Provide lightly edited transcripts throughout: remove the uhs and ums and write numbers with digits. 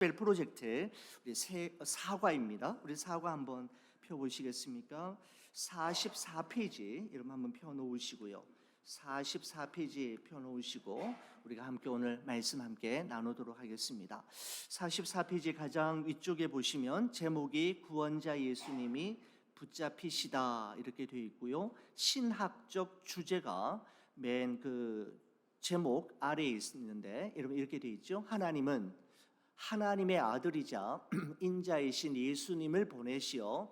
특별 프로젝트 우리 사과입니다. 우리 사과 한번 펴보시겠습니까? 44페이지 여러분 한번 펴놓으시고요. 44페이지 펴놓으시고 우리가 함께 오늘 말씀 함께 나누도록 하겠습니다. 44페이지 가장 위쪽에 보시면 제목이 구원자 예수님이 붙잡히시다 이렇게 되어 있고요. 신학적 주제가 맨 그 제목 아래에 있는데 여러분 이렇게 되어 있죠. 하나님은 하나님의 아들이자 인자이신 예수님을 보내시어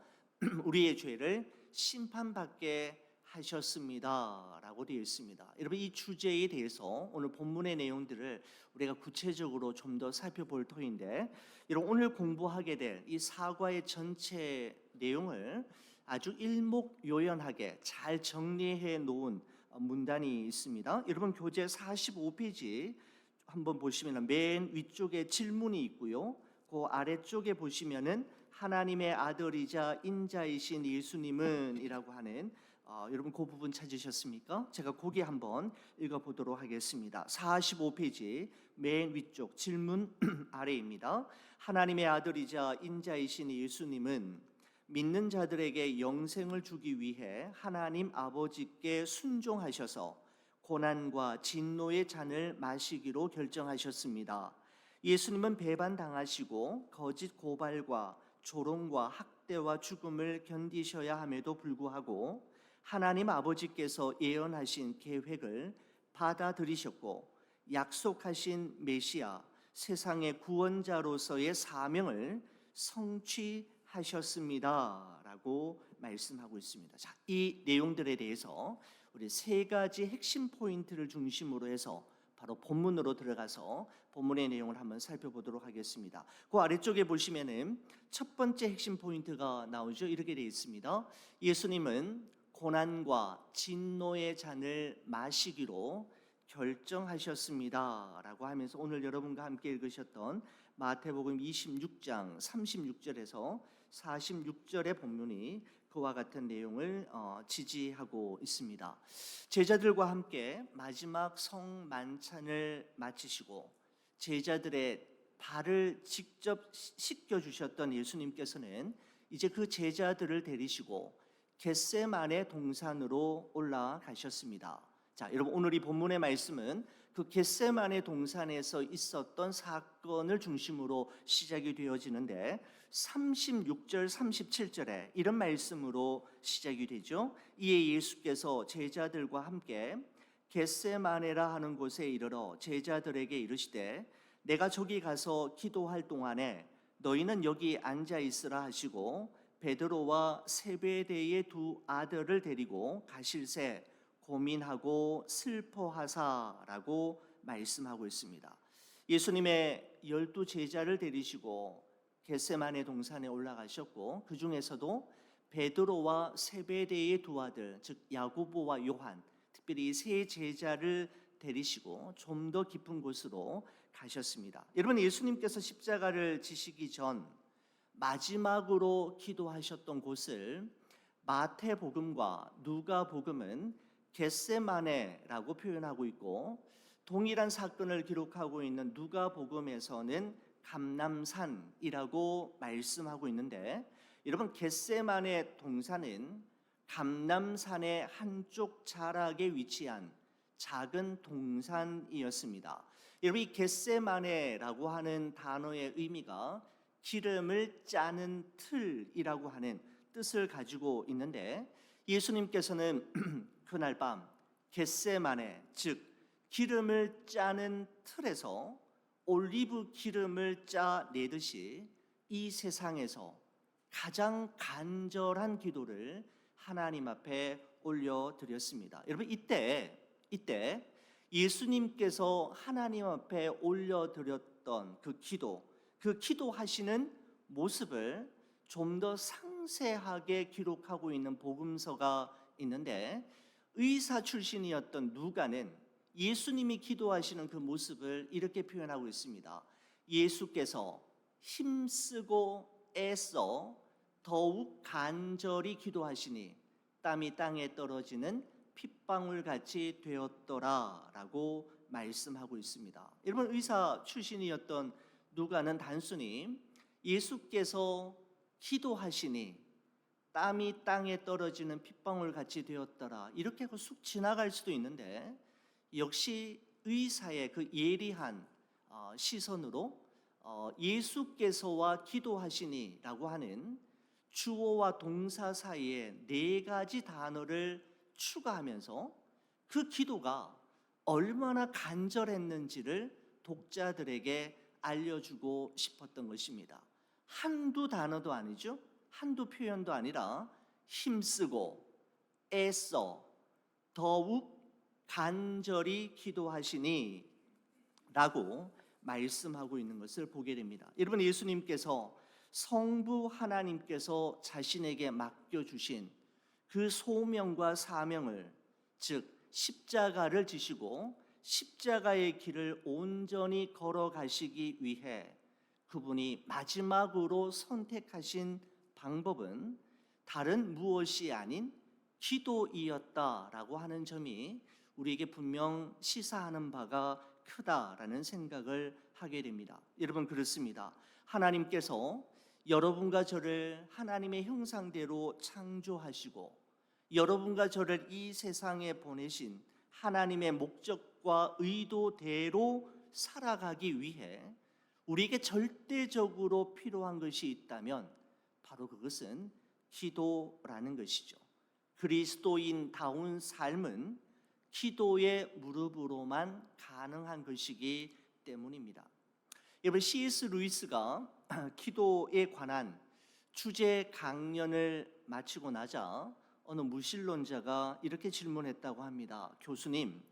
우리의 죄를 심판받게 하셨습니다 라고 되어 있습니다. 여러분 이 주제에 대해서 오늘 본문의 내용들을 우리가 구체적으로 좀 더 살펴볼 터인데, 여러분 오늘 공부하게 될 이 사과의 전체 내용을 아주 일목요연하게 잘 정리해 놓은 문단이 있습니다. 여러분 교재 45페이지 한번 보시면 맨 위쪽에 질문이 있고요. 그 아래쪽에 보시면은 하나님의 아들이자 인자이신 예수님은 이라고 하는 여러분 그 부분 찾으셨습니까? 제가 거기 한번 읽어보도록 하겠습니다. 45페이지 맨 위쪽 질문 아래입니다. 하나님의 아들이자 인자이신 예수님은 믿는 자들에게 영생을 주기 위해 하나님 아버지께 순종하셔서 고난과 진노의 잔을 마시기로 결정하셨습니다. 예수님은 배반당하시고 거짓 고발과 조롱과 학대와 죽음을 견디셔야 함에도 불구하고 하나님 아버지께서 예언하신 계획을 받아들이셨고 약속하신 메시아 세상의 구원자로서의 사명을 성취하셨습니다 라고 말씀하고 있습니다. 자, 이 내용들에 대해서 우리 세 가지 핵심 포인트를 중심으로 해서 바로 본문으로 들어가서 본문의 내용을 한번 살펴보도록 하겠습니다. 그 아래쪽에 보시면은 첫 번째 핵심 포인트가 나오죠. 이렇게 되어 있습니다. 예수님은 고난과 진노의 잔을 마시기로 결정하셨습니다 라고 하면서 오늘 여러분과 함께 읽으셨던 마태복음 26장 36절에서 46절의 본문이 그와 같은 내용을 지지하고 있습니다. 제자들과 함께 마지막 성만찬을 마치시고 제자들의 발을 직접 씻겨주셨던 예수님께서는 이제 그 제자들을 데리시고 겟세마네 동산으로 올라가셨습니다. 자, 여러분 오늘 이 본문의 말씀은 그 겟세마네 동산에서 있었던 사건을 중심으로 시작이 되어지는데 36절 37절에 이런 말씀으로 시작이 되죠. 이에 예수께서 제자들과 함께 겟세마네라 하는 곳에 이르러 제자들에게 이르시되 내가 저기 가서 기도할 동안에 너희는 여기 앉아 있으라 하시고 베드로와 세베대의 두 아들을 데리고 가실새 고민하고 슬퍼하사라고 말씀하고 있습니다. 예수님의 12 제자를 데리시고 겟세마네 동산에 올라가셨고 그 중에서도 베드로와 세베대의 두 아들 즉 야고보와 요한 특별히 세 제자를 데리시고 좀 더 깊은 곳으로 가셨습니다. 여러분 예수님께서 십자가를 지시기 전 마지막으로 기도하셨던 곳을 마태복음과 누가복음은 겟세마네라고 표현하고 있고 동일한 사건을 기록하고 있는 누가복음에서는 감람산이라고 말씀하고 있는데, 여러분 겟세마네 동산은 감람산의 한쪽 자락에 위치한 작은 동산이었습니다. 여러분 이 겟세마네라고 하는 단어의 의미가 기름을 짜는 틀이라고 하는 뜻을 가지고 있는데, 예수님께서는 그날 밤 겟세마네 즉 기름을 짜는 틀에서 올리브 기름을 짜내듯이 이 세상에서 가장 간절한 기도를 하나님 앞에 올려드렸습니다. 여러분 이때 예수님께서 하나님 앞에 올려드렸던 그 기도하시는 모습을 좀 더 상세하게 기록하고 있는 복음서가 있는데, 의사 출신이었던 누가는 예수님이 기도하시는 그 모습을 이렇게 표현하고 있습니다. 예수께서 힘쓰고 애써 더욱 간절히 기도하시니 땀이 땅에 떨어지는 핏방울같이 되었더라 라고 말씀하고 있습니다. 여러분 의사 출신이었던 누가는 단순히 예수께서 기도하시니 땀이 땅에 떨어지는 핏방울 같이 되었더라 이렇게 하고 쑥 지나갈 수도 있는데, 역시 의사의 그 예리한 시선으로 예수께서와 기도하시니라고 하는 주어와 동사 사이에 네 가지 단어를 추가하면서 그 기도가 얼마나 간절했는지를 독자들에게 알려주고 싶었던 것입니다. 한두 단어도 아니죠. 한두 표현도 아니라 힘쓰고 애써 더욱 간절히 기도하시니 라고 말씀하고 있는 것을 보게 됩니다. 여러분, 예수님께서 성부 하나님께서 자신에게 맡겨주신 그 소명과 사명을, 즉 십자가를 지시고 십자가의 길을 온전히 걸어가시기 위해 그분이 마지막으로 선택하신 방법은 다른 무엇이 아닌 기도이었다라고 하는 점이 우리에게 분명 시사하는 바가 크다라는 생각을 하게 됩니다. 여러분, 그렇습니다. 하나님께서 여러분과 저를 하나님의 형상대로 창조하시고 여러분과 저를 이 세상에 보내신 하나님의 목적과 의도대로 살아가기 위해 우리에게 절대적으로 필요한 것이 있다면 바로 그것은 기도라는 것이죠. 그리스도인다운 삶은 기도의 무릎으로만 가능한 것이기 때문입니다. 여러분, C.S. 루이스가 기도에 관한 주제 강연을 마치고 나자 어느 무신론자가 이렇게 질문했다고 합니다. 교수님,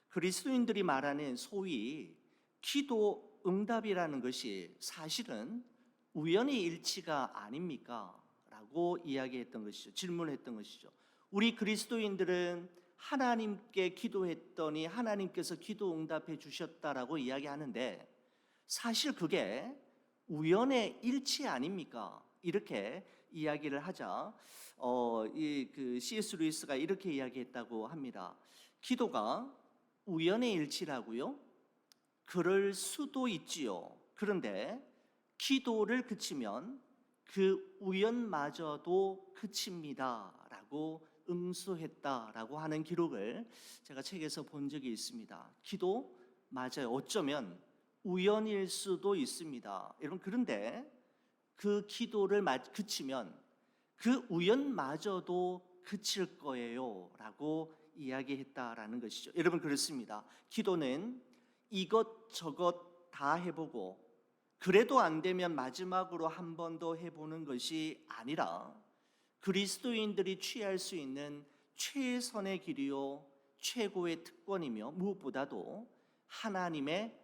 그리스도인들이 말하는 소위 기도 응답이라는 것이 사실은 우연의 일치가 아닙니까? 라고 이야기했던 것이죠. 질문했던 것이죠. 우리 그리스도인들은 하나님께 기도했더니 하나님께서 기도 응답해 주셨다라고 이야기하는데 사실 그게 우연의 일치 아닙니까? 이렇게 이야기를 하자 C.S. 루이스가 이렇게 이야기했다고 합니다. 기도가 우연의 일치라고요? 그럴 수도 있지요. 그런데 기도를 그치면 그 우연마저도 그칩니다라고 응수했다라고 하는 기록을 제가 책에서 본 적이 있습니다. 기도 맞아요. 어쩌면 우연일 수도 있습니다. 여러분, 그런데 그 기도를 그치면 그 우연마저도 그칠 거예요 라고 이야기했다라는 것이죠. 여러분, 그렇습니다. 기도는 이것저것 다 해보고 그래도 안 되면 마지막으로 한 번 더 해보는 것이 아니라 그리스도인들이 취할 수 있는 최선의 길이요 최고의 특권이며 무엇보다도 하나님의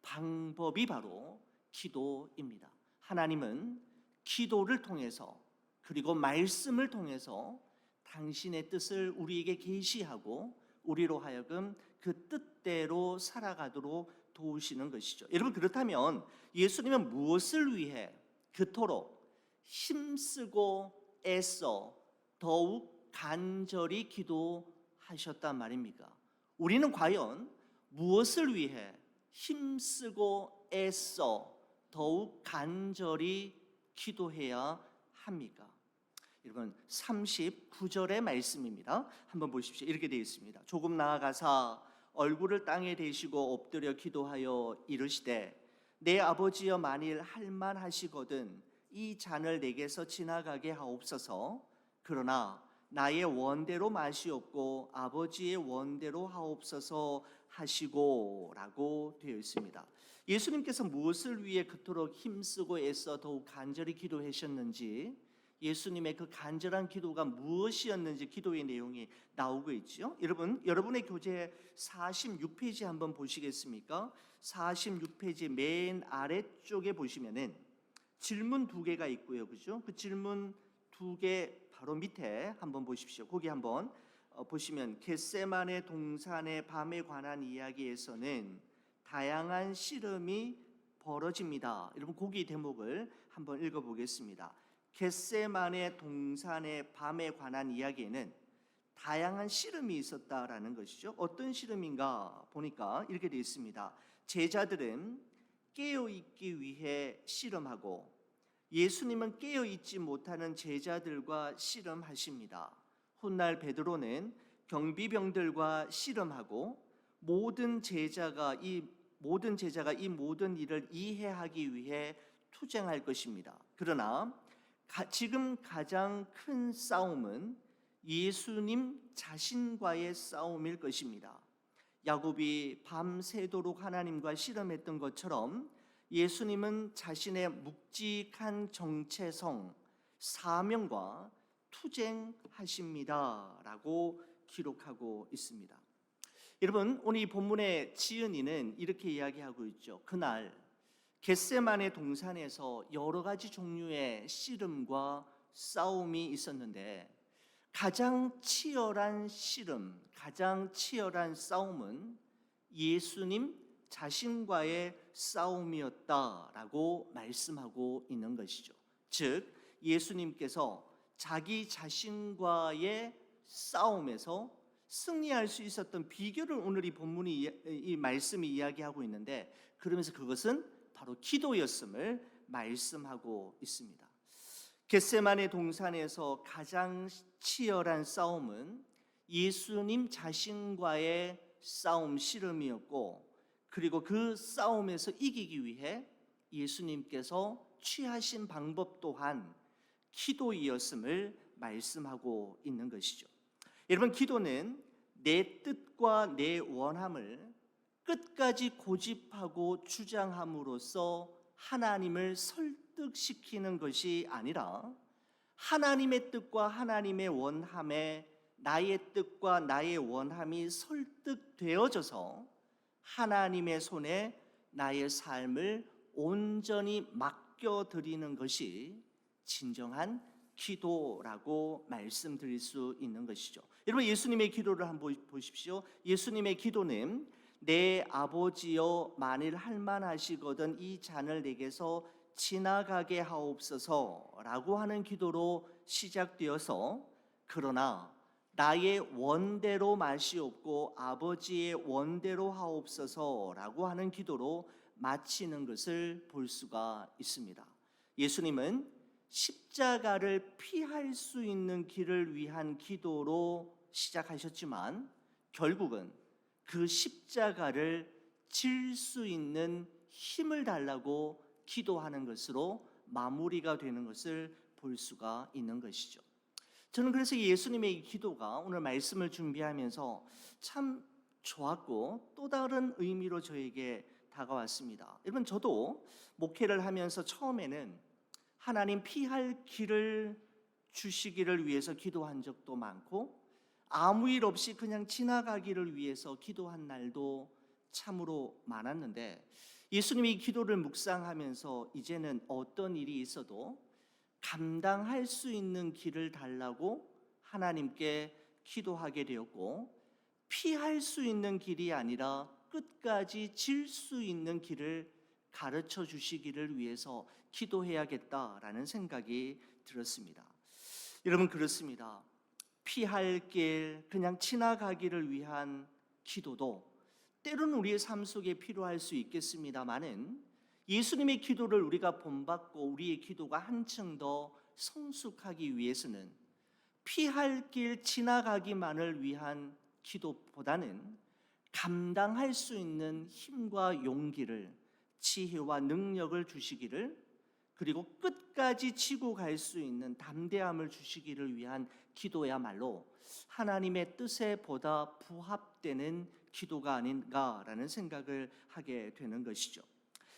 방법이 바로 기도입니다. 하나님은 기도를 통해서 그리고 말씀을 통해서 당신의 뜻을 우리에게 계시하고 우리로 하여금 그 뜻대로 살아가도록 도우시는 것이죠. 여러분, 그렇다면 예수님은 무엇을 위해 그토록 힘쓰고 애써 더욱 간절히 기도하셨단 말입니까? 우리는 과연 무엇을 위해 힘쓰고 애써 더욱 간절히 기도해야 합니까? 여러분, 39절의 말씀입니다. 한번 보십시오. 이렇게 되어 있습니다. 조금 나아가사 얼굴을 땅에 대시고 엎드려 기도하여 이르시되 내 아버지여, 만일 할만하시거든 이 잔을 내게서 지나가게 하옵소서. 그러나 나의 원대로 마시옵고 아버지의 원대로 하옵소서 하시고 라고 되어 있습니다. 예수님께서 무엇을 위해 그토록 힘쓰고 애써 더욱 간절히 기도하셨는지, 예수님의 그 간절한 기도가 무엇이었는지 기도의 내용이 나오고 있죠. 여러분의 교재 46페이지 한번 보시겠습니까? 46페이지 맨 아래쪽에 보시면은 질문 두 개가 있고요. 그죠? 그 질문 두 개 바로 밑에 한번 보십시오. 거기 한번 보시면 겟세마네 동산의 밤에 관한 이야기에서는 다양한 씨름이 벌어집니다. 여러분, 거기 대목을 한번 읽어보겠습니다. 겟세마네 동산의 밤에 관한 이야기에는 다양한 씨름이 있었다라는 것이죠. 어떤 씨름인가 보니까 이렇게 되어 있습니다. 제자들은 깨어 있기 위해 씨름하고 예수님은 깨어 있지 못하는 제자들과 씨름하십니다. 훗날 베드로는 경비병들과 씨름하고 모든 제자가 이 모든 일을 이해하기 위해 투쟁할 것입니다. 그러나 지금 가장 큰 싸움은 예수님 자신과의 싸움일 것입니다. 야곱이 밤새도록 하나님과 씨름했던 것처럼 예수님은 자신의 묵직한 정체성, 사명과 투쟁하십니다라고 기록하고 있습니다. 여러분, 오늘 이 본문의 지은이는 이렇게 이야기하고 있죠. 그날 겟세마네 동산에서 여러 가지 종류의 씨름과 싸움이 있었는데 가장 치열한 씨름, 가장 치열한 싸움은 예수님 자신과의 싸움이었다라고 말씀하고 있는 것이죠. 즉, 예수님께서 자기 자신과의 싸움에서 승리할 수 있었던 비결을 오늘 이 본문이 이 말씀이 이야기하고 있는데, 그러면서 그것은 바로 기도였음을 말씀하고 있습니다. 겟세마네 동산에서 가장 치열한 싸움은 예수님 자신과의 싸움, 씨름이었고, 그리고 그 싸움에서 이기기 위해 예수님께서 취하신 방법 또한 기도이었음을 말씀하고 있는 것이죠. 여러분, 기도는 내 뜻과 내 원함을 끝까지 고집하고 주장함으로써 하나님을 설득시키는 것이 아니라 하나님의 뜻과 하나님의 원함에 나의 뜻과 나의 원함이 설득되어져서 하나님의 손에 나의 삶을 온전히 맡겨드리는 것이 진정한 기도라고 말씀드릴 수 있는 것이죠. 여러분, 예수님의 기도를 한번 보십시오. 예수님의 기도는 내 아버지여 만일 할만하시거든 이 잔을 내게서 지나가게 하옵소서라고 하는 기도로 시작되어서, 그러나 나의 원대로 마시옵고 아버지의 원대로 하옵소서라고 하는 기도로 마치는 것을 볼 수가 있습니다. 예수님은 십자가를 피할 수 있는 길을 위한 기도로 시작하셨지만 결국은 그 십자가를 질 수 있는 힘을 달라고 기도하는 것으로 마무리가 되는 것을 볼 수가 있는 것이죠. 저는 그래서 예수님의 이 기도가 오늘 말씀을 준비하면서 참 좋았고 또 다른 의미로 저에게 다가왔습니다. 여러분, 저도 목회를 하면서 처음에는 하나님 피할 길을 주시기를 위해서 기도한 적도 많고 아무 일 없이 그냥 지나가기를 위해서 기도한 날도 참으로 많았는데, 예수님이 기도를 묵상하면서 이제는 어떤 일이 있어도 감당할 수 있는 길을 달라고 하나님께 기도하게 되었고, 피할 수 있는 길이 아니라 끝까지 질 수 있는 길을 가르쳐 주시기를 위해서 기도해야겠다라는 생각이 들었습니다. 여러분, 그렇습니다. 피할 길, 그냥 지나가기를 위한 기도도 때로는 우리의 삶 속에 필요할 수 있겠습니다마는, 예수님의 기도를 우리가 본받고 우리의 기도가 한층 더 성숙하기 위해서는 피할 길 지나가기만을 위한 기도보다는 감당할 수 있는 힘과 용기를, 지혜와 능력을 주시기를, 그리고 끝까지 지고 갈 수 있는 담대함을 주시기를 위한 기도야말로 하나님의 뜻에 보다 부합되는 기도가 아닌가라는 생각을 하게 되는 것이죠.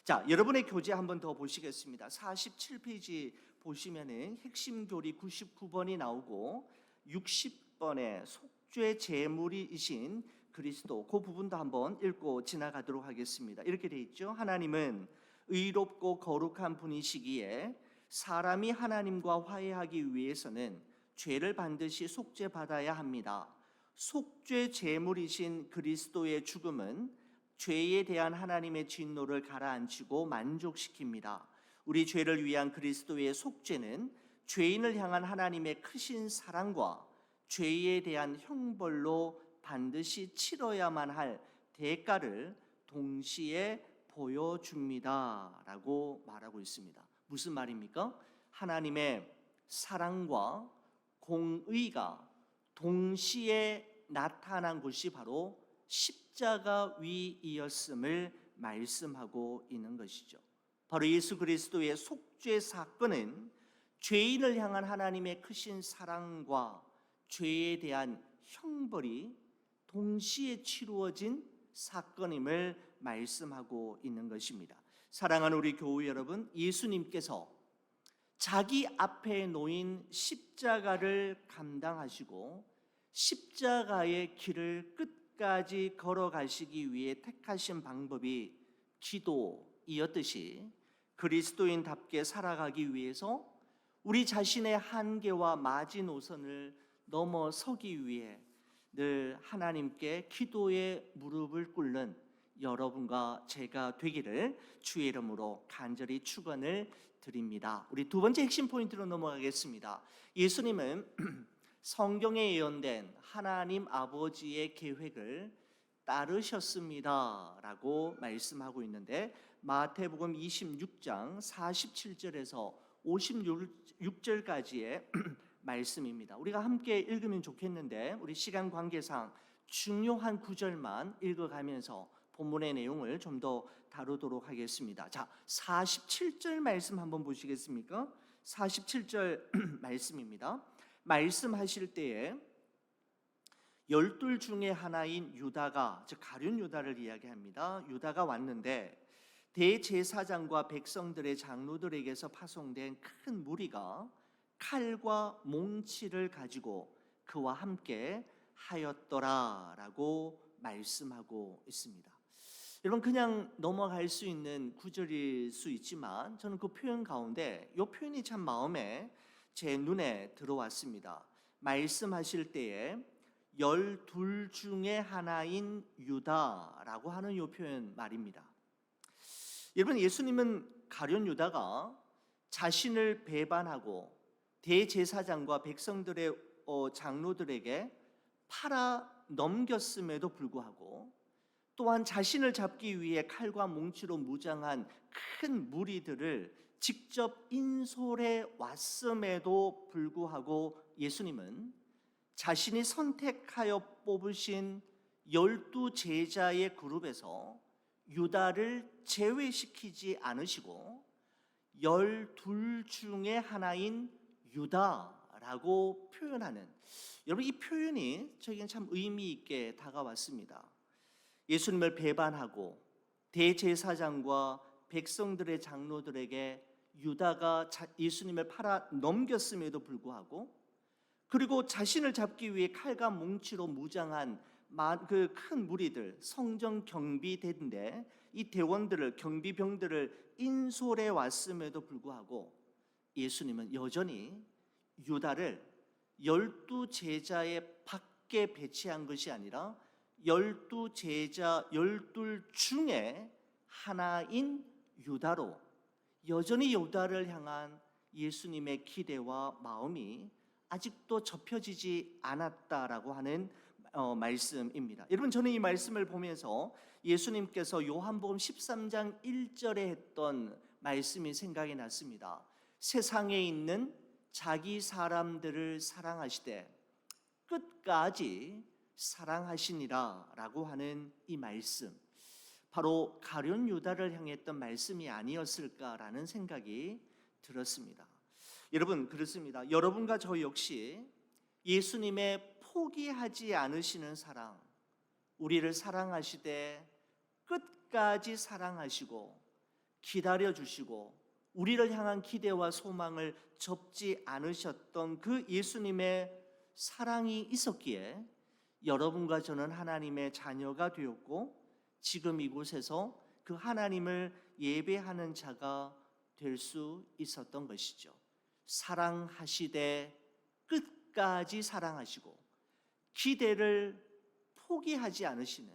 자, 여러분의 교재 한번 더 보시겠습니다. 47페이지 보시면은 핵심 교리 99번이 나오고 60번에 속죄 제물이신 그리스도, 그 부분도 한번 읽고 지나가도록 하겠습니다. 이렇게 돼 있죠. 하나님은 의롭고 거룩한 분이시기에 사람이 하나님과 화해하기 위해서는 죄를 반드시 속죄받아야 합니다. 속죄 제물이신 그리스도의 죽음은 죄에 대한 하나님의 진노를 가라앉히고 만족시킵니다. 우리 죄를 위한 그리스도의 속죄는 죄인을 향한 하나님의 크신 사랑과 죄에 대한 형벌로 반드시 치러야만 할 대가를 동시에 보여줍니다라고 말하고 있습니다. 무슨 말입니까? 하나님의 사랑과 공의가 동시에 나타난 곳이 바로 십자가 위이었음을 말씀하고 있는 것이죠. 바로 예수 그리스도의 속죄 사건은 죄인을 향한 하나님의 크신 사랑과 죄에 대한 형벌이 동시에 치루어진 사건임을 말씀하고 있는 것입니다. 사랑하는 우리 교우 여러분, 예수님께서 자기 앞에 놓인 십자가를 감당하시고 십자가의 길을 끝까지 걸어가시기 위해 택하신 방법이 기도이었듯이 그리스도인답게 살아가기 위해서 우리 자신의 한계와 마지노선을 넘어서기 위해 늘 하나님께 기도의 무릎을 꿇는 여러분과 제가 되기를 주의 이름으로 간절히 축원을 드립니다. 우리 두 번째 핵심 포인트로 넘어가겠습니다. 예수님은 성경에 예언된 하나님 아버지의 계획을 따르셨습니다라고 말씀하고 있는데 마태복음 26장 47절에서 56절까지의 말씀입니다. 우리가 함께 읽으면 좋겠는데 우리 시간 관계상 중요한 구절만 읽어가면서 본문의 내용을 좀 더 다루도록 하겠습니다. 자, 47절 말씀 한번 보시겠습니까? 47절 말씀입니다. 말씀하실 때에 12 중에 하나인 유다가, 즉 가룟 유다를 이야기합니다. 유다가 왔는데 대제사장과 백성들의 장로들에게서 파송된 큰 무리가 칼과 몽치를 가지고 그와 함께 하였더라라고 말씀하고 있습니다. 여러분, 그냥 넘어갈 수 있는 구절일 수 있지만 저는 그 표현 가운데 이 표현이 참 마음에 제 눈에 들어왔습니다. 말씀하실 때에 12 중에 하나인 유다라고 하는 이 표현 말입니다. 여러분, 예수님은 가룟 유다가 자신을 배반하고 대제사장과 백성들의 장로들에게 팔아 넘겼음에도 불구하고 또한 자신을 잡기 위해 칼과 몽치로 무장한 큰 무리들을 직접 인솔해 왔음에도 불구하고 예수님은 자신이 선택하여 뽑으신 12 제자의 그룹에서 유다를 제외시키지 않으시고 12 중에 하나인 유다라고 표현하는, 여러분 이 표현이 저에게는 참 의미 있게 다가왔습니다. 예수님을 배반하고 대제사장과 백성들의 장로들에게 유다가 예수님을 팔아 넘겼음에도 불구하고 그리고 자신을 잡기 위해 칼과 몽치로 무장한 그 큰 무리들, 성전 경비대인데 이 대원들을, 경비병들을 인솔해 왔음에도 불구하고 예수님은 여전히 유다를 12 제자의 밖에 배치한 것이 아니라 12 제자 12 중에 하나인 유다로 여전히 유다를 향한 예수님의 기대와 마음이 아직도 접혀지지 않았다라고 하는 말씀입니다. 여러분, 저는 이 말씀을 보면서 예수님께서 요한복음 13장 1절에 했던 말씀이 생각이 났습니다. 세상에 있는 자기 사람들을 사랑하시되 끝까지 사랑하시니라 라고 하는 이 말씀, 바로 가룟 유다를 향했던 말씀이 아니었을까라는 생각이 들었습니다. 여러분, 그렇습니다. 여러분과 저 역시 예수님의 포기하지 않으시는 사랑, 우리를 사랑하시되 끝까지 사랑하시고 기다려주시고 우리를 향한 기대와 소망을 접지 않으셨던 그 예수님의 사랑이 있었기에 여러분과 저는 하나님의 자녀가 되었고 지금 이곳에서 그 하나님을 예배하는 자가 될 수 있었던 것이죠. 사랑하시되 끝까지 사랑하시고 기대를 포기하지 않으시는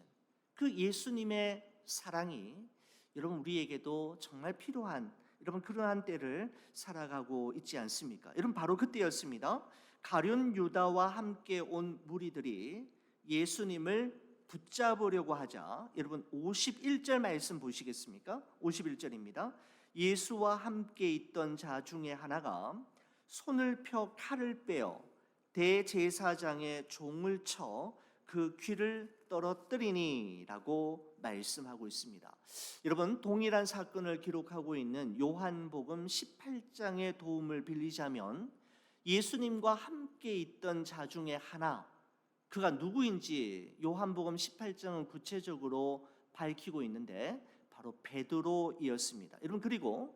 그 예수님의 사랑이 여러분 우리에게도 정말 필요한, 여러분 그러한 때를 살아가고 있지 않습니까? 여러분, 바로 그때였습니다. 가룟 유다와 함께 온 무리들이 예수님을 붙잡으려고 하자 여러분 51절 말씀 보시겠습니까? 51절입니다. 예수와 함께 있던 자 중에 하나가 손을 펴 칼을 빼어 대제사장의 종을 쳐 그 귀를 떨어뜨리니라고 말씀하고 있습니다. 여러분 동일한 사건을 기록하고 있는 요한복음 18장의 도움을 빌리자면 예수님과 함께 있던 자 중에 하나, 그가 누구인지 요한복음 18장은 구체적으로 밝히고 있는데 바로 베드로이었습니다. 여러분 그리고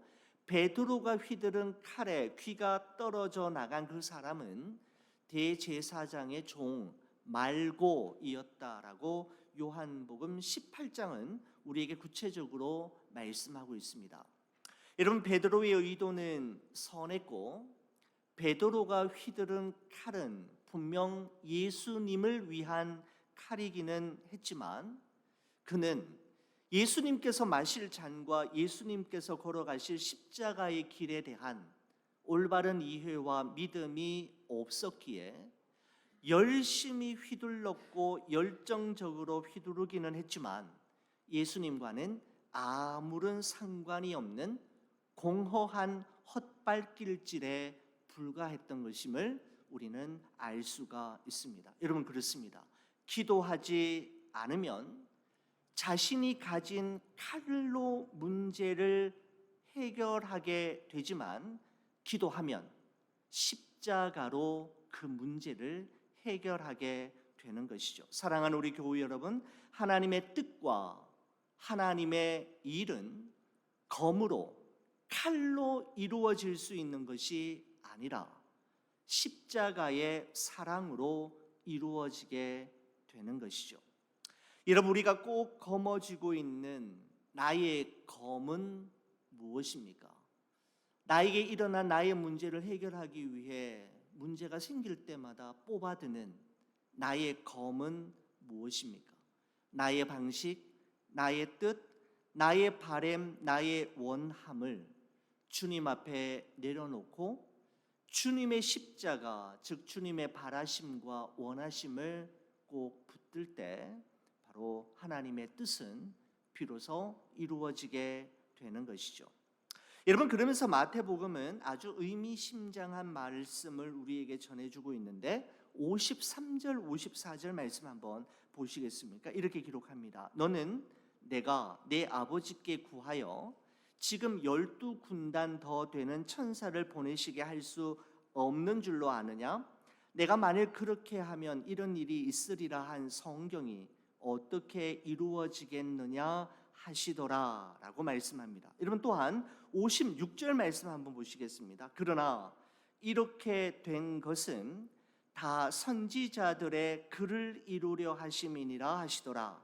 베드로가 휘두른 칼에 귀가 떨어져 나간 그 사람은 대제사장의 종 말고이었다라고 요한복음 18장은 우리에게 구체적으로 말씀하고 있습니다. 여러분 베드로의 의도는 선했고 베드로가 휘두른 칼은 분명 예수님을 위한 칼이기는 했지만 그는 예수님께서 마실 잔과 예수님께서 걸어가실 십자가의 길에 대한 올바른 이해와 믿음이 없었기에 열심히 휘둘렀고 열정적으로 휘두르기는 했지만 예수님과는 아무런 상관이 없는 공허한 헛발길질에 불과했던 것임을 우리는 알 수가 있습니다. 여러분 그렇습니다. 기도하지 않으면 자신이 가진 칼로 문제를 해결하게 되지만 기도하면 십자가로 그 문제를 해결하게 되는 것이죠. 사랑하는 우리 교우 여러분, 하나님의 뜻과 하나님의 일은 검으로 칼로 이루어질 수 있는 것이 아니라 십자가의 사랑으로 이루어지게 되는 것이죠. 여러분 우리가 꼭 거머쥐고 있는 나의 검은 무엇입니까? 나에게 일어난 나의 문제를 해결하기 위해 문제가 생길 때마다 뽑아드는 나의 검은 무엇입니까? 나의 방식, 나의 뜻, 나의 바램, 나의 원함을 주님 앞에 내려놓고 주님의 십자가, 즉 주님의 바라심과 원하심을 꼭 붙들 때 바로 하나님의 뜻은 비로소 이루어지게 되는 것이죠. 여러분 그러면서 마태복음은 아주 의미심장한 말씀을 우리에게 전해주고 있는데 53절 54절 말씀 한번 보시겠습니까? 이렇게 기록합니다. 너는 내가 내 아버지께 구하여 지금 12군단 더 되는 천사를 보내시게 할 수 없는 줄로 아느냐? 내가 만일 그렇게 하면 이런 일이 있으리라 한 성경이 어떻게 이루어지겠느냐 하시더라 라고 말씀합니다. 여러분 또한 56절 말씀 한번 보시겠습니다. 그러나 이렇게 된 것은 다 선지자들의 글을 이루려 하심이니라 하시더라.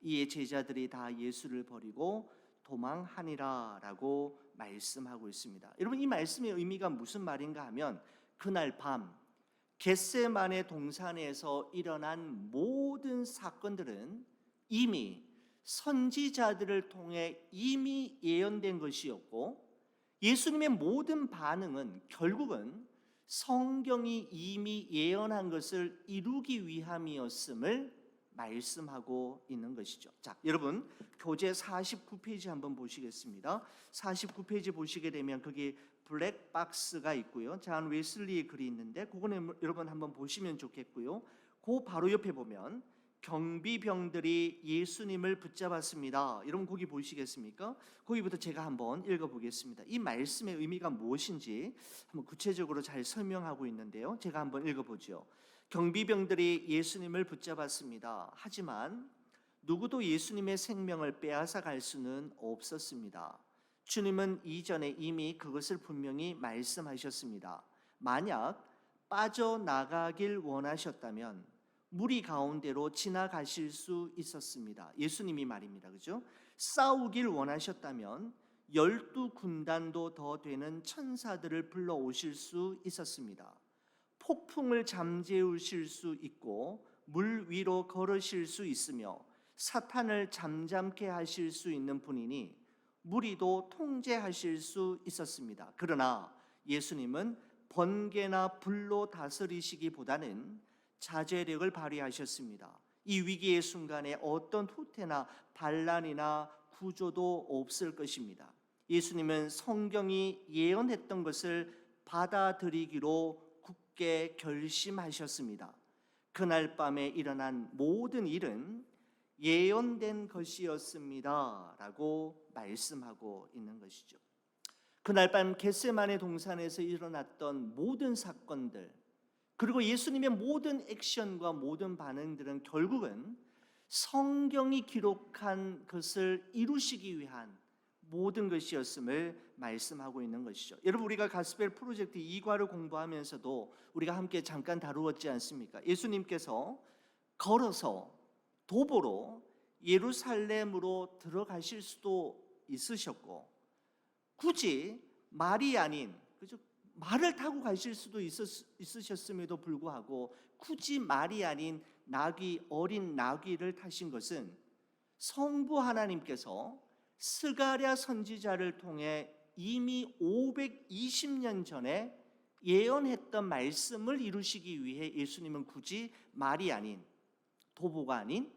이에 제자들이 다 예수를 버리고 도망하니라 라고 말씀하고 있습니다. 여러분 이 말씀의 의미가 무슨 말인가 하면 그날 밤 겟세마네 동산에서 일어난 모든 사건들은 이미 선지자들을 통해 이미 예언된 것이었고 예수님의 모든 반응은 결국은 성경이 이미 예언한 것을 이루기 위함이었음을 말씀하고 있는 것이죠. 자, 여러분 교재 49페이지 한번 보시겠습니다. 49페이지 보시게 되면 거기 블랙박스가 있고요. 잔 웨슬리의 글이 있는데 그거는 여러분 한번 보시면 좋겠고요. 그 바로 옆에 보면 경비병들이 예수님을 붙잡았습니다. 여러분 거기 보시겠습니까? 거기부터 제가 한번 읽어보겠습니다. 이 말씀의 의미가 무엇인지 한번 구체적으로 잘 설명하고 있는데요. 제가 한번 읽어보죠. 경비병들이 예수님을 붙잡았습니다. 하지만 누구도 예수님의 생명을 빼앗아 갈 수는 없었습니다. 주님은 이전에 이미 그것을 분명히 말씀하셨습니다. 만약 빠져나가길 원하셨다면 무리 가운데로 지나가실 수 있었습니다. 예수님이 말입니다. 그죠? 싸우길 원하셨다면 12군단도 더 되는 천사들을 불러오실 수 있었습니다. 폭풍을 잠재우실 수 있고 물 위로 걸으실 수 있으며 사탄을 잠잠케 하실 수 있는 분이니 무리도 통제하실 수 있었습니다. 그러나 예수님은 번개나 불로 다스리시기보다는 자제력을 발휘하셨습니다. 이 위기의 순간에 어떤 후퇴나 반란이나 구조도 없을 것입니다. 예수님은 성경이 예언했던 것을 받아들이기로 굳게 결심하셨습니다. 그날 밤에 일어난 모든 일은 예언된 것이었습니다 라고 말씀하고 있는 것이죠. 그날 밤 겟세마네 동산에서 일어났던 모든 사건들, 그리고 예수님의 모든 액션과 모든 반응들은 결국은 성경이 기록한 것을 이루시기 위한 모든 것이었음을 말씀하고 있는 것이죠. 여러분, 우리가 가스펠 프로젝트 2과를 공부하면서도 우리가 함께 잠깐 다루었지 않습니까? 예수님께서 걸어서 도보로 예루살렘으로 들어가실 수도 있으셨고, 굳이 말이 아닌, 그죠? 말을 타고 가실 수도 있으셨음에도 불구하고 굳이 말이 아닌 나귀, 어린 나귀를 타신 것은 성부 하나님께서 스가랴 선지자를 통해 이미 520년 전에 예언했던 말씀을 이루시기 위해 예수님은 굳이 말이 아닌, 도보가 아닌,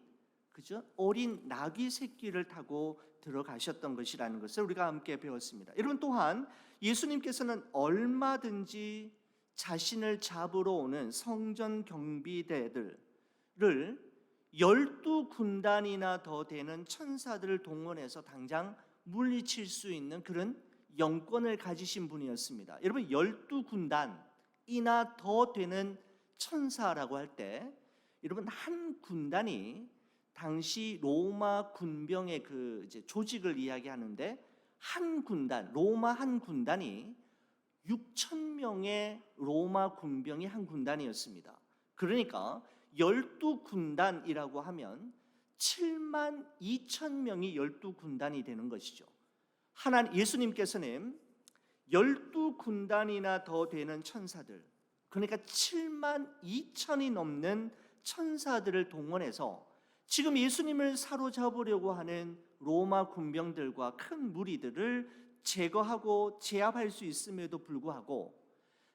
그죠? 어린 나귀 새끼를 타고 들어가셨던 것이라는 것을 우리가 함께 배웠습니다. 여러분, 또한 예수님께서는 얼마든지 자신을 잡으러 오는 성전 경비대들을 12군단이나 더 되는 천사들을 동원해서 당장 물리칠 수 있는 그런 영권을 가지신 분이었습니다. 여러분, 12군단이나 더 되는 천사라고 할 때, 여러분, 한 군단이 당시 로마 군병의 그 조직을 이야기하는데, 한 군단, 로마 한 군단이 6,000명의 로마 군병이 한 군단이었습니다. 그러니까 12군단이라고 하면 72,000명이 12군단이 되는 것이죠. 예수님께서는 12군단이나 더 되는 천사들, 그러니까 72,000이 넘는 천사들을 동원해서 지금 예수님을 사로잡으려고 하는 로마 군병들과 큰 무리들을 제거하고 제압할 수 있음에도 불구하고,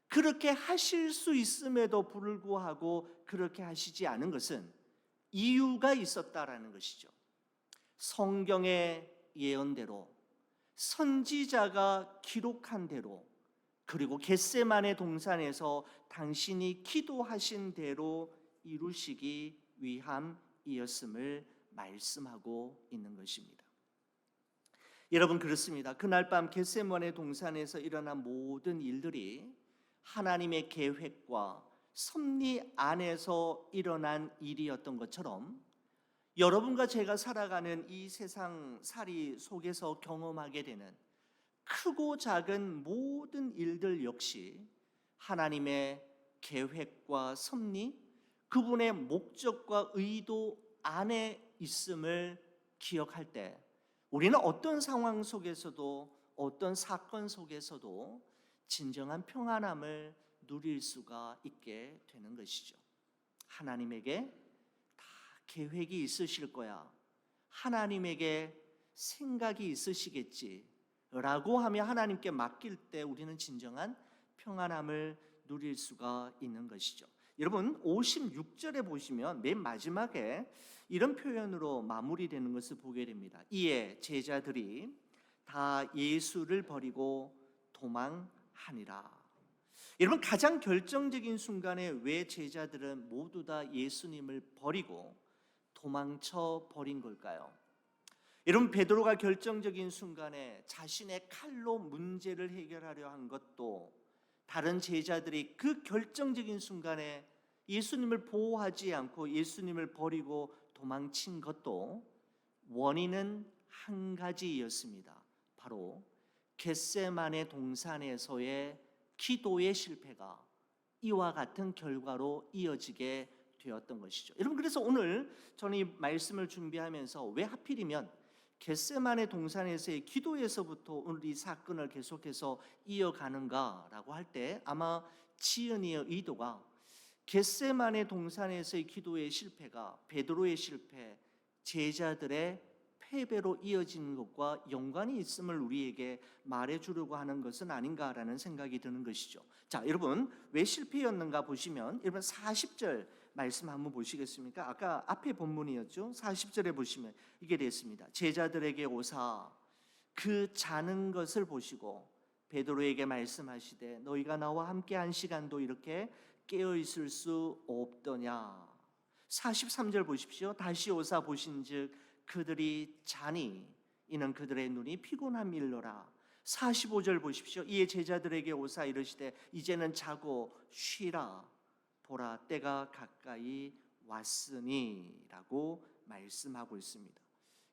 그렇게 하실 수 있음에도 불구하고 그렇게 하시지 않은 것은 이유가 있었다라는 것이죠. 성경의 예언대로, 선지자가 기록한 대로, 그리고 겟세마네 동산에서 당신이 기도하신 대로 이루시기 위함이었음을 말씀하고 있는 것입니다. 여러분, 그렇습니다. 그날 밤 겟세마네 동산에서 일어난 모든 일들이 하나님의 계획과 섭리 안에서 일어난 일이었던 것처럼, 여러분과 제가 살아가는 이 세상 살이 속에서 경험하게 되는 크고 작은 모든 일들 역시 하나님의 계획과 섭리, 그분의 목적과 의도 안에 있음을 기억할 때, 우리는 어떤 상황 속에서도, 어떤 사건 속에서도 진정한 평안함을 누릴 수가 있게 되는 것이죠. 하나님에게 다 계획이 있으실 거야, 하나님에게 생각이 있으시겠지 라고 하며 하나님께 맡길 때 우리는 진정한 평안함을 누릴 수가 있는 것이죠. 여러분, 56절에 보시면 맨 마지막에 이런 표현으로 마무리되는 것을 보게 됩니다. 이에 제자들이 다 예수를 버리고 도망하니라. 여러분, 가장 결정적인 순간에 왜 제자들은 모두 다 예수님을 버리고 도망쳐 버린 걸까요? 여러분, 베드로가 결정적인 순간에 자신의 칼로 문제를 해결하려 한 것도, 다른 제자들이 그 결정적인 순간에 예수님을 보호하지 않고 예수님을 버리고 도망친 것도 원인은 한 가지였습니다. 바로 겟세마네 동산에서의 기도의 실패가 이와 같은 결과로 이어지게 되었던 것이죠. 여러분, 그래서 오늘 저는 이 말씀을 준비하면서 왜 하필이면 겟세마네 동산에서의 기도에서부터 오늘 이 사건을 계속해서 이어가는가라고 할 때, 아마 지은이의 의도가 겟세마네 동산에서의 기도의 실패가 베드로의 실패, 제자들의 패배로 이어지는 것과 연관이 있음을 우리에게 말해주려고 하는 것은 아닌가라는 생각이 드는 것이죠. 자, 여러분, 왜 실패였는가 보시면, 여러분 40절 말씀 한번 보시겠습니까? 아까 앞에 본문이었죠. 40절에 보시면 이게 됐습니다. 제자들에게 오사 그 자는 것을 보시고 베드로에게 말씀하시되 너희가 나와 함께 한 시간도 이렇게 깨어 있을 수 없더냐. 43절 보십시오. 다시 오사 보신즉 그들이 자니 이는 그들의 눈이 피곤함일러라. 45절 보십시오. 이에 제자들에게 오사 이르시되 이제는 자고 쉬라. 보라 때가 가까이 왔으니 라고 말씀하고 있습니다.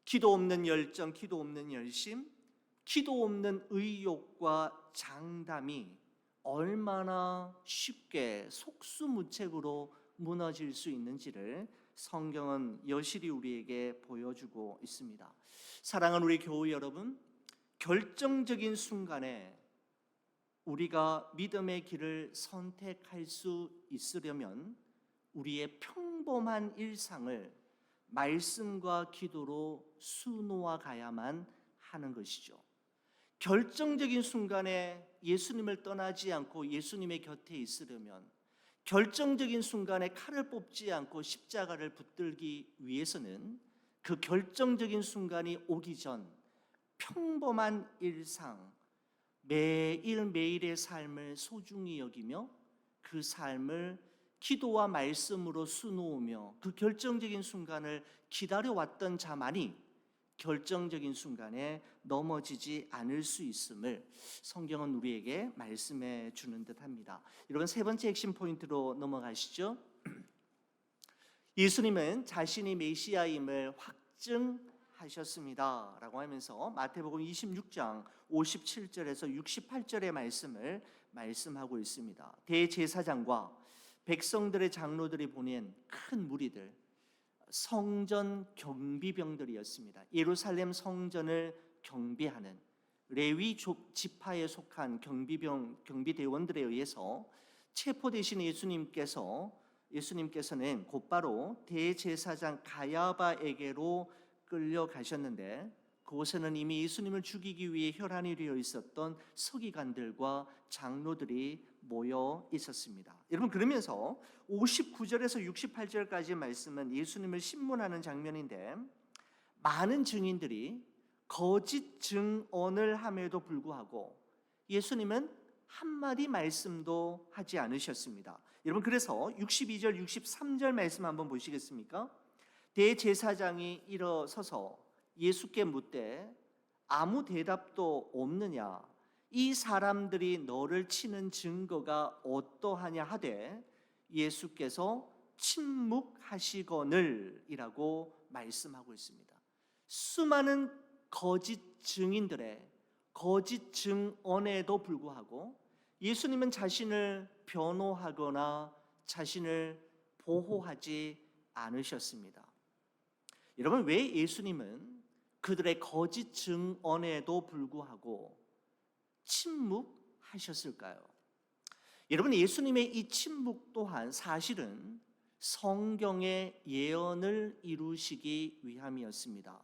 기도 없는 열정, 기도 없는 열심, 기도 없는 의욕과 장담이 얼마나 쉽게 속수무책으로 무너질 수 있는지를 성경은 여실히 우리에게 보여주고 있습니다. 사랑하는 우리 교우 여러분, 결정적인 순간에 우리가 믿음의 길을 선택할 수 있으려면 우리의 평범한 일상을 말씀과 기도로 수놓아 가야만 하는 것이죠. 결정적인 순간에 예수님을 떠나지 않고 예수님의 곁에 있으려면, 결정적인 순간에 칼을 뽑지 않고 십자가를 붙들기 위해서는 그 결정적인 순간이 오기 전 평범한 일상, 매일매일의 삶을 소중히 여기며 그 삶을 기도와 말씀으로 수놓으며 그 결정적인 순간을 기다려왔던 자만이 결정적인 순간에 넘어지지 않을 수 있음을 성경은 우리에게 말씀해 주는 듯합니다. 여러분, 세 번째 핵심 포인트로 넘어가시죠. 예수님은 자신이 메시아임을 확증하셨습니다 라고 하면서 마태복음 26장 57절에서 68절의 말씀을 말씀하고 있습니다. 대제사장과 백성들의 장로들이 보낸 큰 무리들, 성전 경비병들이었습니다. 예루살렘 성전을 경비하는 레위 지파에 속한 경비대원들에 의해서 체포되신 예수님께서는 곧바로 대제사장 가야바에게로 끌려가셨는데 그곳에는 이미 예수님을 죽이기 위해 혈안이 되어 있었던 서기관들과 장로들이 모여 있었습니다. 여러분, 그러면서 59절에서 68절까지 말씀은 예수님을 신문하는 장면인데 많은 증인들이 거짓 증언을 함에도 불구하고 예수님은 한마디 말씀도 하지 않으셨습니다. 여러분, 그래서 62절 63절 말씀 한번 보시겠습니까? 대제사장이 일어서서 예수께 묻되 아무 대답도 없느냐, 이 사람들이 너를 치는 증거가 어떠하냐 하되 예수께서 침묵하시거늘 이라고 말씀하고 있습니다. 수많은 거짓 증인들의 거짓 증언에도 불구하고 예수님은 자신을 변호하거나 자신을 보호하지 않으셨습니다. 여러분, 왜 예수님은 그들의 거짓 증언에도 불구하고 침묵하셨을까요? 여러분, 예수님의 이 침묵 또한 사실은 성경의 예언을 이루시기 위함이었습니다.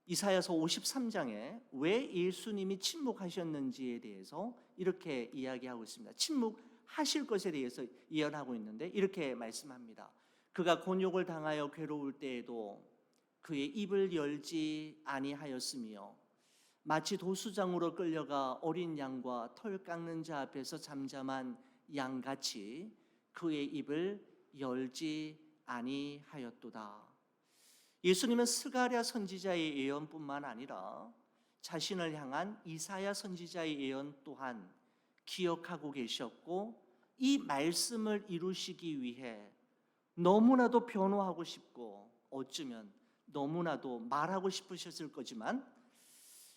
이사야서 53장에 왜 예수님이 침묵하셨는지에 대해서 이렇게 이야기하고 있습니다. 침묵하실 것에 대해서 예언하고 있는데 이렇게 말씀합니다. 그가 곤욕을 당하여 괴로울 때에도 그의 입을 열지 아니하였으며 마치 도수장으로 끌려가 어린 양과 털 깎는 자 앞에서 잠잠한 양같이 그의 입을 열지 아니하였도다. 예수님은 스가랴 선지자의 예언뿐만 아니라 자신을 향한 이사야 선지자의 예언 또한 기억하고 계셨고 이 말씀을 이루시기 위해 너무나도 변호하고 싶고 어쩌면 너무나도 말하고 싶으셨을 거지만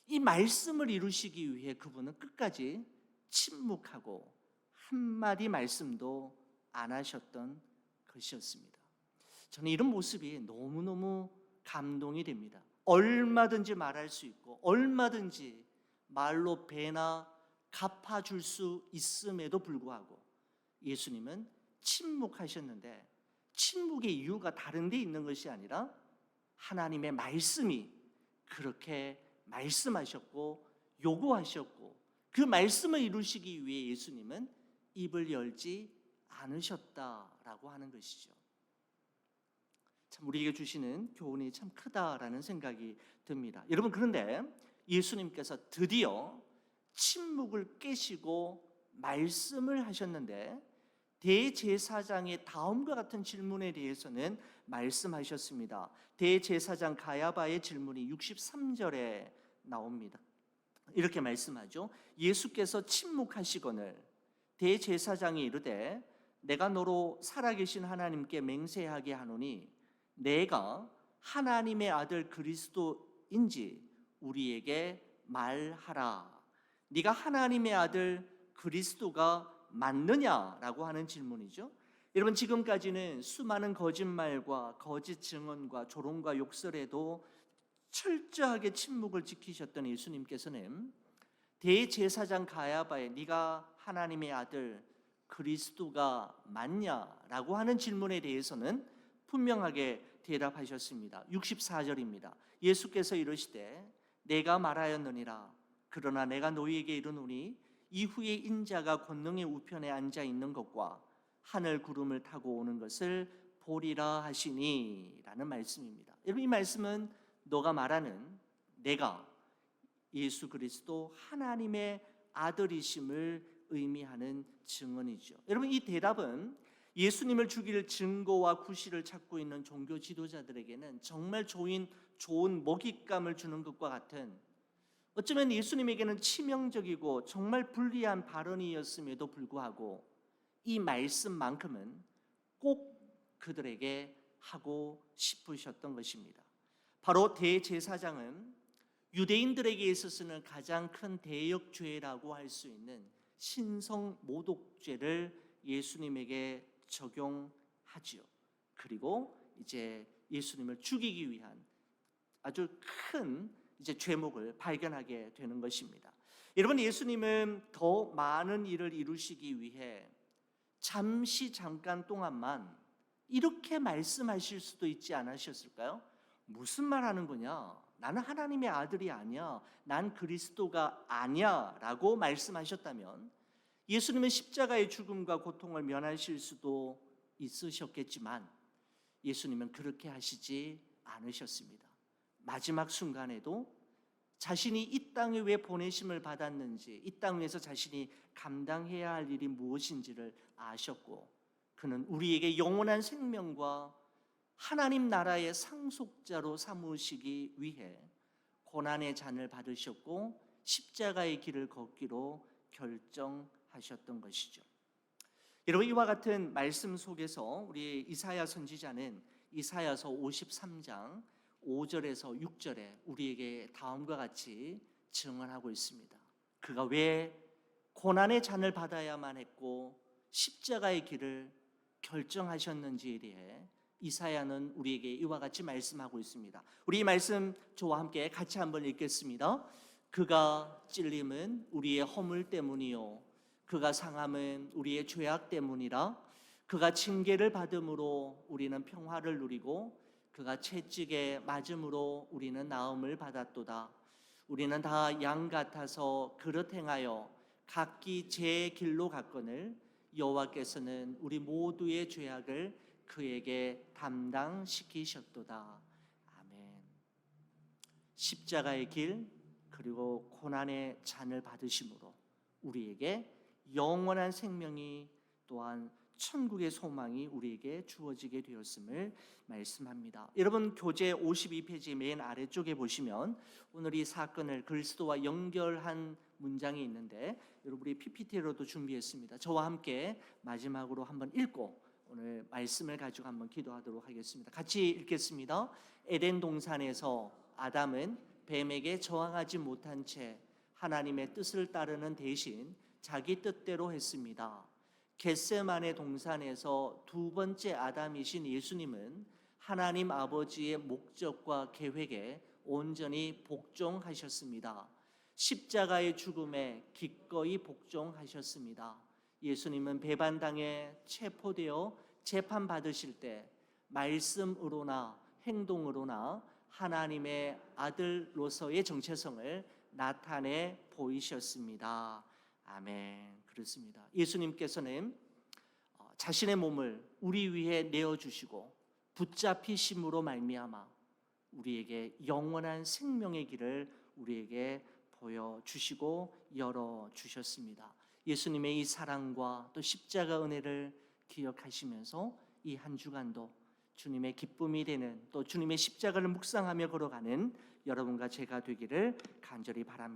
이 말씀을 이루시기 위해 그분은 끝까지 침묵하고 한마디 말씀도 안 하셨던 것이었습니다. 저는 이런 모습이 너무너무 감동이 됩니다. 얼마든지 말할 수 있고 얼마든지 말로 배나 갚아줄 수 있음에도 불구하고 예수님은 침묵하셨는데 침묵의 이유가 다른 데 있는 것이 아니라 하나님의 말씀이 그렇게 말씀하셨고 요구하셨고 그 말씀을 이루시기 위해 예수님은 입을 열지 않으셨다라고 하는 것이죠. 참 우리에게 주시는 교훈이 참 크다라는 생각이 듭니다. 여러분, 그런데 예수님께서 드디어 침묵을 깨시고 말씀을 하셨는데, 대제사장의 다음과 같은 질문에 대해서는 말씀하셨습니다. 대제사장 가야바의 질문이 63절에 나옵니다. 이렇게 말씀하죠. 예수께서 침묵하시거늘 대제사장이 이르되 내가 너로 살아계신 하나님께 맹세하게 하노니 내가 하나님의 아들 그리스도인지 우리에게 말하라. 네가 하나님의 아들 그리스도가 맞느냐라고 하는 질문이죠. 여러분, 지금까지는 수많은 거짓말과 거짓 증언과 조롱과 욕설에도 철저하게 침묵을 지키셨던 예수님께서는 대제사장 가야바의 네가 하나님의 아들 그리스도가 맞냐라고 하는 질문에 대해서는 분명하게 대답하셨습니다. 64절입니다. 예수께서 이르시되 내가 말하였느니라. 그러나 내가 너희에게 이르노니 이후에 인자가 권능의 우편에 앉아 있는 것과 하늘 구름을 타고 오는 것을 보리라 하시니 라는 말씀입니다. 여러분, 이 말씀은 너가 말하는 내가 예수 그리스도 하나님의 아들이심을 의미하는 증언이죠. 여러분, 이 대답은 예수님을 죽일 증거와 구실을 찾고 있는 종교 지도자들에게는 정말 좋은 먹잇감을 주는 것과 같은, 어쩌면 예수님에게는 치명적이고 정말 불리한 발언이었음에도 불구하고 이 말씀만큼은 꼭 그들에게 하고 싶으셨던 것입니다. 바로 대제사장은 유대인들에게 있어서는 가장 큰 대역죄라고 할 수 있는 신성모독죄를 예수님에게 적용하지요. 그리고 이제 예수님을 죽이기 위한 아주 큰 죄목을 발견하게 되는 것입니다. 여러분, 예수님은 더 많은 일을 이루시기 위해 잠깐 동안만 이렇게 말씀하실 수도 있지 않으셨을까요? 무슨 말 하는 거냐? 나는 하나님의 아들이 아니야. 난 그리스도가 아니야 라고 말씀하셨다면 예수님은 십자가의 죽음과 고통을 면하실 수도 있으셨겠지만 예수님은 그렇게 하시지 않으셨습니다. 마지막 순간에도 자신이 이 땅에 왜 보내심을 받았는지, 이 땅 위에서 자신이 감당해야 할 일이 무엇인지를 아셨고, 그는 우리에게 영원한 생명과 하나님 나라의 상속자로 삼으시기 위해 고난의 잔을 받으셨고 십자가의 길을 걷기로 결정하셨던 것이죠. 여러분, 이와 같은 말씀 속에서 우리 이사야 선지자는 이사야서 53장 5절에서 6절에 우리에게 다음과 같이 증언하고 있습니다. 그가 왜 고난의 잔을 받아야만 했고 십자가의 길을 결정하셨는지에 대해 이사야는 우리에게 이와 같이 말씀하고 있습니다. 우리 이 말씀 저와 함께 같이 한번 읽겠습니다. 그가 찔림은 우리의 허물 때문이요 그가 상함은 우리의 죄악 때문이라. 그가 징계를 받음으로 우리는 평화를 누리고 그가 채찍에 맞음으로 우리는 나음을 받았도다. 우리는 다 양 같아서 그릇 행하여 각기 제 길로 갔거늘 여호와께서는 우리 모두의 죄악을 그에게 담당시키셨도다. 아멘. 십자가의 길 그리고 고난의 잔을 받으심으로 우리에게 영원한 생명이 또한 천국의 소망이 우리에게 주어지게 되었음을 말씀합니다. 여러분, 교재 52페이지 맨 아래쪽에 보시면 오늘 이 사건을 그리스도와 연결한 문장이 있는데 여러분, 우리 PPT로도 준비했습니다. 저와 함께 마지막으로 한번 읽고 오늘 말씀을 가지고 한번 기도하도록 하겠습니다. 같이 읽겠습니다. 에덴 동산에서 아담은 뱀에게 저항하지 못한 채 하나님의 뜻을 따르는 대신 자기 뜻대로 했습니다. 겟세마네 동산에서 두 번째 아담이신 예수님은 하나님 아버지의 목적과 계획에 온전히 복종하셨습니다. 십자가의 죽음에 기꺼이 복종하셨습니다. 예수님은 배반당해 체포되어 재판받으실 때 말씀으로나 행동으로나 하나님의 아들로서의 정체성을 나타내 보이셨습니다. 아멘. 그렇습니다. 예수님께서는 자신의 몸을 우리 위해 내어 주시고 붙잡히심으로 말미암아 우리에게 영원한 생명의 길을 우리에게 보여 주시고 열어 주셨습니다. 예수님의 이 사랑과 또 십자가 은혜를 기억하시면서 이 한 주간도 주님의 기쁨이 되는 또 주님의 십자가를 묵상하며 걸어가는 여러분과 제가 되기를 간절히 바랍니다.